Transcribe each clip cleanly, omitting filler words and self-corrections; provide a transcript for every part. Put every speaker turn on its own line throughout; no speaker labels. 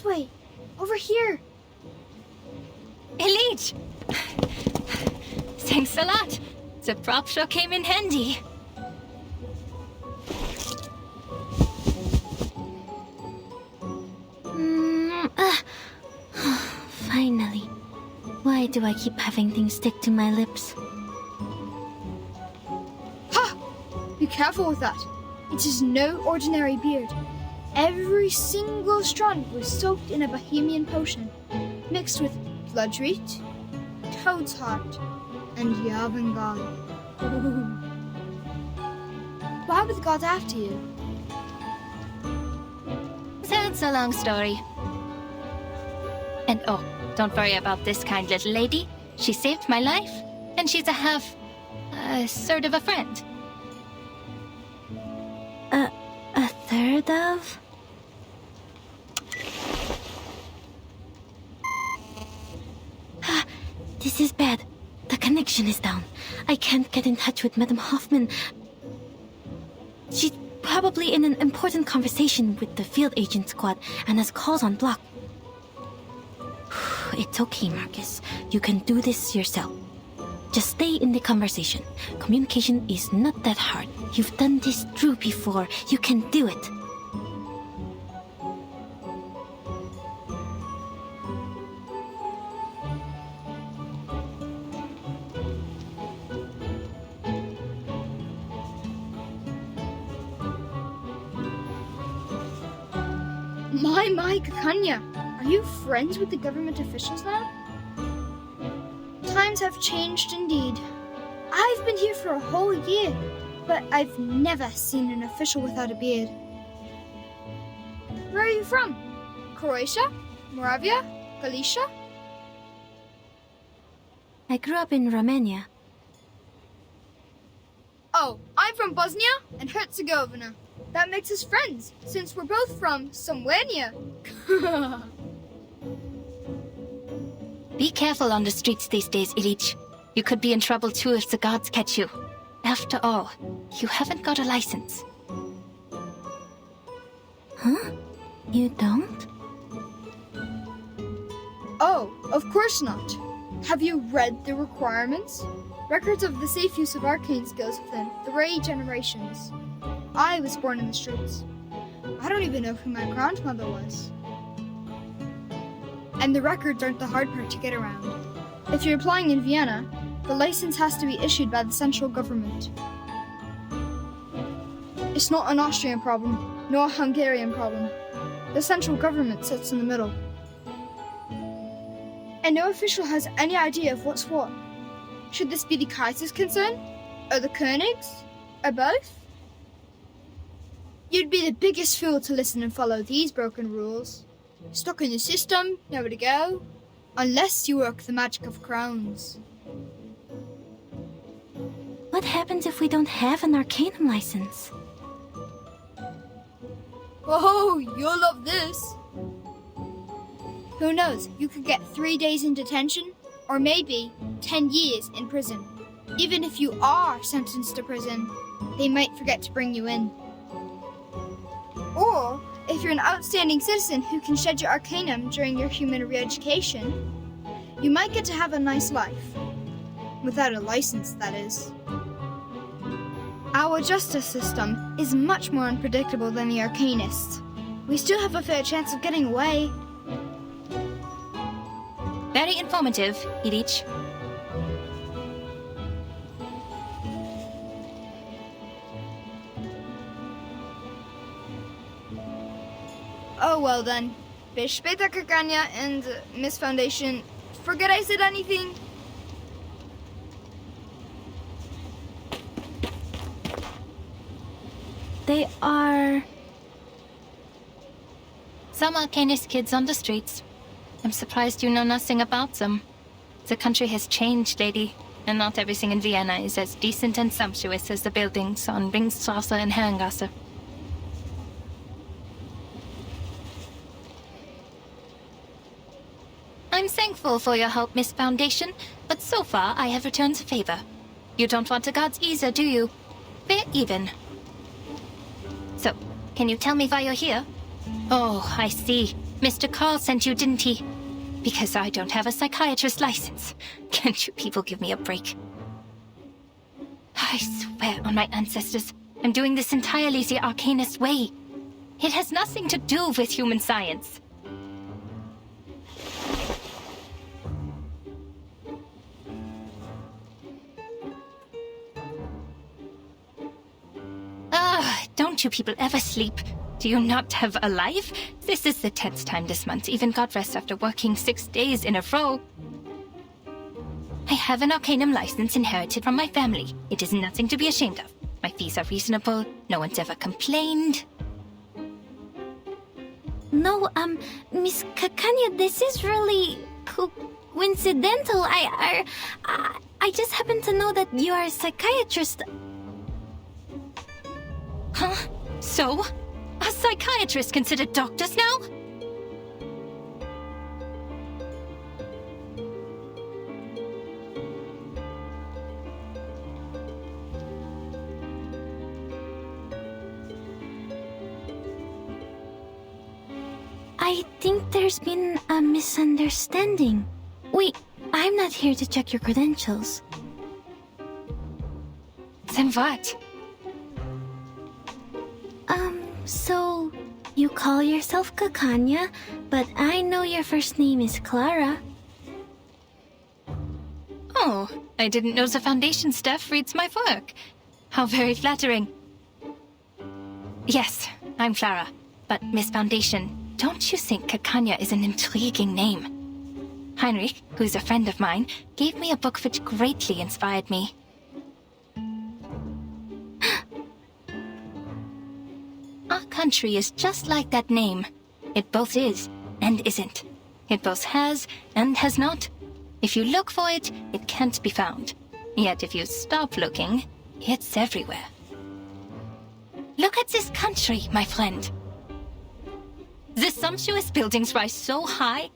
This way. Over here.
Elite! Thanks a lot. The prop sure came in handy.
Finally. Why do I keep having things stick to my lips?
Ha! Be careful with that. It is no ordinary beard. Every single strand was soaked in a Bohemian potion, mixed with bloodroot, toad's heart, and Yavangal. Why were the gods after you?
That's a long story. And oh, don't worry about this kind little lady. She saved my life, and she's sort of a friend.
A third of? This is bad. The connection is down. I can't get in touch with Madame Hoffman. She's probably in an important conversation with the field agent squad and has calls on block. It's okay, Marcus. You can do this yourself. Just stay in the conversation. Communication is not that hard. You've done this through before. You can do it.
My, Kakanya, are you friends with the government officials now? Times have changed indeed. I've been here for a whole year, but I've never seen an official without a beard. Where are you from? Croatia? Moravia? Galicia?
I grew up in Romania.
Oh, I'm from Bosnia and Herzegovina. That makes us friends, since we're both from somewhere near.
Be careful on the streets these days, Ilich. You could be in trouble too if the gods catch you. After all, you haven't got a license.
Huh? You don't?
Oh, of course not. Have you read the requirements? Records of the safe use of arcane skills within 3 generations. I was born in the streets. I don't even know who my grandmother was. And the records aren't the hard part to get around. If you're applying in Vienna, the license has to be issued by the central government. It's not an Austrian problem, nor a Hungarian problem. The central government sits in the middle. And no official has any idea of what's what. Should this be the Kaiser's concern? Or the König's? Or both? You'd be the biggest fool to listen and follow these broken rules. Stuck in the system, nowhere to go. Unless you work the magic of crowns.
What happens if we don't have an Arcanum license?
Oh, you'll love this. Who knows, you could get 3 days in detention, or maybe 10 years in prison. Even if you are sentenced to prison, they might forget to bring you in. Or, if you're an outstanding citizen who can shed your Arcanum during your human re-education, you might get to have a nice life. Without a license, that is. Our justice system is much more unpredictable than the Arcanists. We still have a fair chance of getting away.
Very informative, Ilich.
Oh, well then. Bis später, Kakanya and Miss Foundation. Forget I said anything?
They are...
Some Arcanist kids on the streets. I'm surprised you know nothing about them. The country has changed, lady, and not everything in Vienna is as decent and sumptuous as the buildings on Ringstrasse and Herrengasse. I'm thankful for your help, Miss Foundation, but so far I have returned the favor. You don't want the gods either, do you? Fair even. So, can you tell me why you're here? Oh, I see. Mr. Carl sent you, didn't he? Because I don't have a psychiatrist license. Can't you people give me a break? I swear on my ancestors, I'm doing this entirely the Arcanist way. It has nothing to do with human science. Don't you people ever sleep? Do you not have a life? This is the 10th time this month. Even got rest after working 6 days in a row. I have an Arcanum license inherited from my family. It is nothing to be ashamed of. My fees are reasonable. No one's ever complained.
No, Miss Kakanya, this is really coincidental. I just happen to know that you are a psychiatrist.
Huh? So? Are psychiatrists considered doctors now?
I think there's been a misunderstanding. Wait, I'm not here to check your credentials.
Then what?
So you call yourself Kakanya, but I know your first name is Clara.
Oh, I didn't know the Foundation staff reads my work. How very flattering. Yes, I'm Clara, but Miss Foundation, don't you think Kakanya is an intriguing name? Heinrich, who's a friend of mine, gave me a book which greatly inspired me. Our country is just like that name. It both is and isn't. It both has and has not. If you look for it, it can't be found. Yet if you stop looking, it's everywhere. Look at this country, my friend. The sumptuous buildings rise so high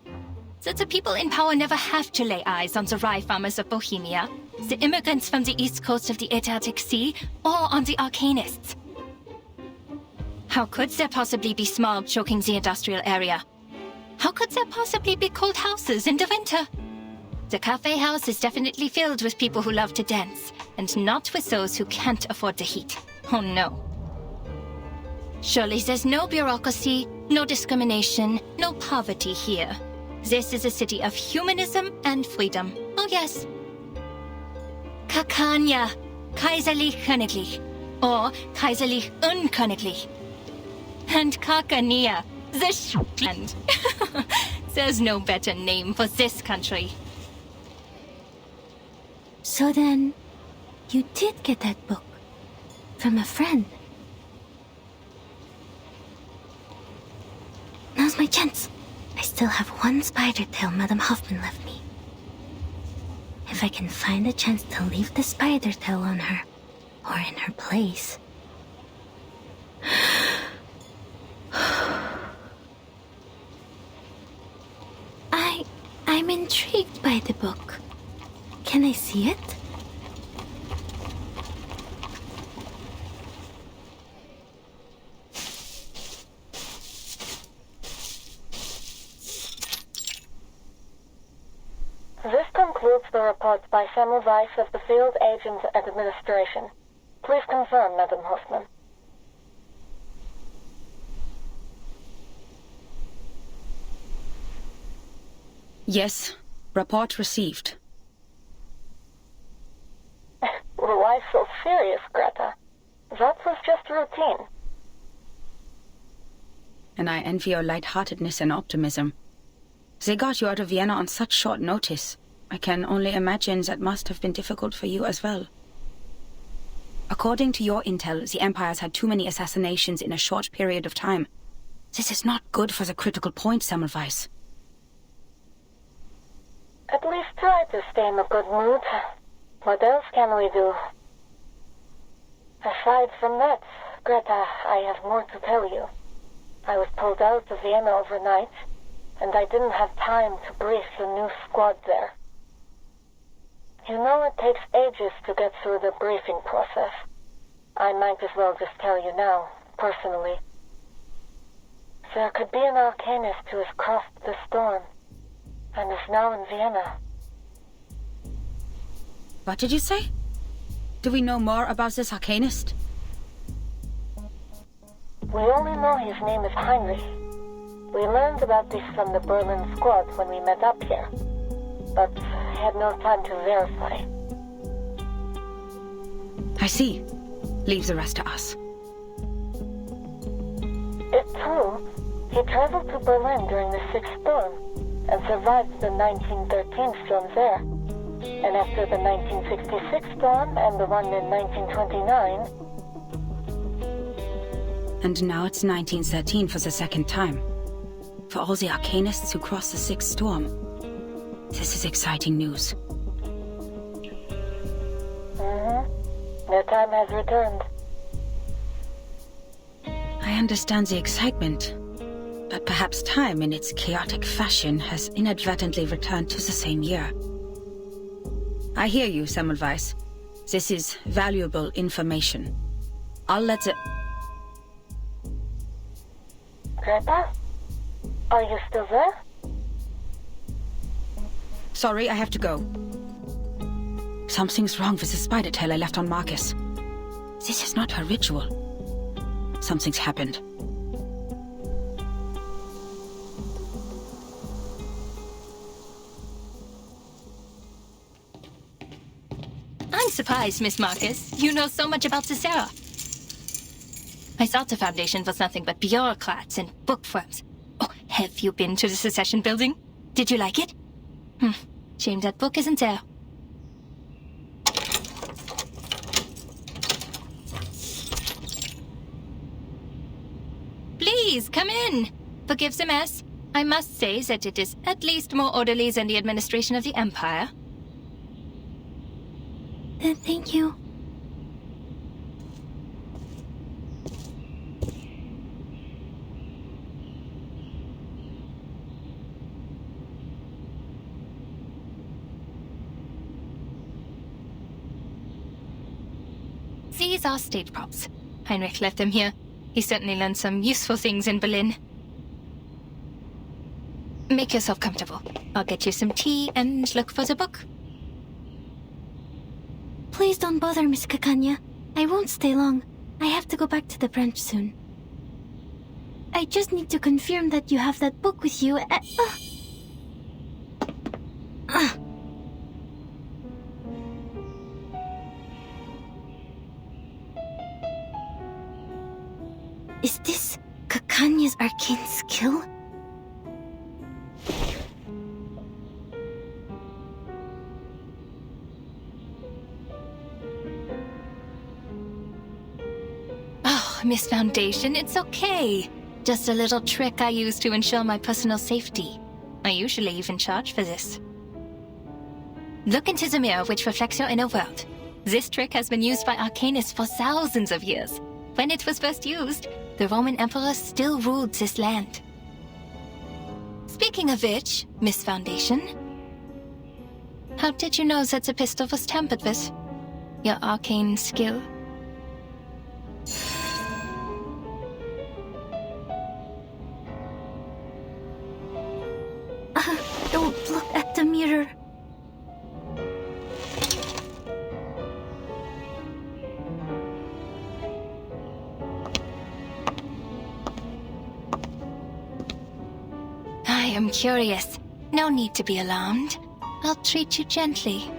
that the people in power never have to lay eyes on the rye farmers of Bohemia, the immigrants from the east coast of the Adriatic Sea, or on the Arcanists. How could there possibly be smog choking the industrial area? How could there possibly be cold houses in the winter? The cafe house is definitely filled with people who love to dance, and not with those who can't afford the heat. Oh no. Surely there's no bureaucracy, no discrimination, no poverty here. This is a city of humanism and freedom. Oh yes. Kakanya, kaiserlich königlich, or kaiserlich unköniglich. And Kakania, the Shland. There's no better name for this country.
So then, you did get that book from a friend. Now's my chance. I still have one spider tail Madame Hoffman left me. If I can find a chance to leave the spider tail on her, or in her place. I'm intrigued by the book. Can I see it?
This concludes the report by Semmelweis of the Field Agent Administration. Please confirm, Madam Hoffman.
Yes. Report received.
Why so serious, Greta? That was just routine.
And I envy your lightheartedness and optimism. They got you out of Vienna on such short notice. I can only imagine that must have been difficult for you as well. According to your intel, the Empire's had too many assassinations in a short period of time. This is not good for the critical point, Semmelweis.
At least try to stay in a good mood. What else can we do? Aside from that, Greta, I have more to tell you. I was pulled out of Vienna overnight, and I didn't have time to brief the new squad there. You know it takes ages to get through the briefing process. I might as well just tell you now, personally. There could be an arcanist who has crossed the storm, and is now in Vienna.
What did you say? Do we know more about this arcanist?
We only know his name is Heinrich. We learned about this from the Berlin squad when we met up here, but had no time to verify.
I see. Leave the rest to us.
It's true. He traveled to Berlin during the Sixth Storm and survived the 1913 storm there. And after the 1966 storm and the one in 1929...
And now it's 1913 for the second time. For all the arcanists who crossed the Sixth Storm. This is exciting news.
Their time has returned.
I understand the excitement, but perhaps time in its chaotic fashion has inadvertently returned to the same year. I hear you, Semmelweis. This is valuable information. I'll let the...
Grandpa? Are you still there?
Sorry, I have to go. Something's wrong with the spider tail I left on Marcus. This is not her ritual. Something's happened.
I'm surprised, Miss Marcus. You know so much about Cicera. I thought the Foundation was nothing but bureaucrats and bookworms. Oh, have you been to the Secession Building? Did you like it? Shame that book isn't there. Please, come in. Forgive the mess. I must say that it is at least more orderly than the administration of the Empire.
Thank you.
These are stage props. Heinrich left them here. He certainly learned some useful things in Berlin. Make yourself comfortable. I'll get you some tea and look for the book.
Please don't bother, Miss Kakanya. I won't stay long. I have to go back to the branch soon. I just need to confirm that you have that book with you. Is this Kakanya's arcane skill?
Oh, Miss Foundation, it's okay. Just a little trick I use to ensure my personal safety. I usually even charge for this. Look into the mirror which reflects your inner world. This trick has been used by arcanists for thousands of years. When it was first used, the Roman Emperor still ruled this land. Speaking of which, Miss Foundation, how did you know that the pistol was tampered with? Your arcane skill?
Don't look at the mirror.
I am curious. No need to be alarmed. I'll treat you gently.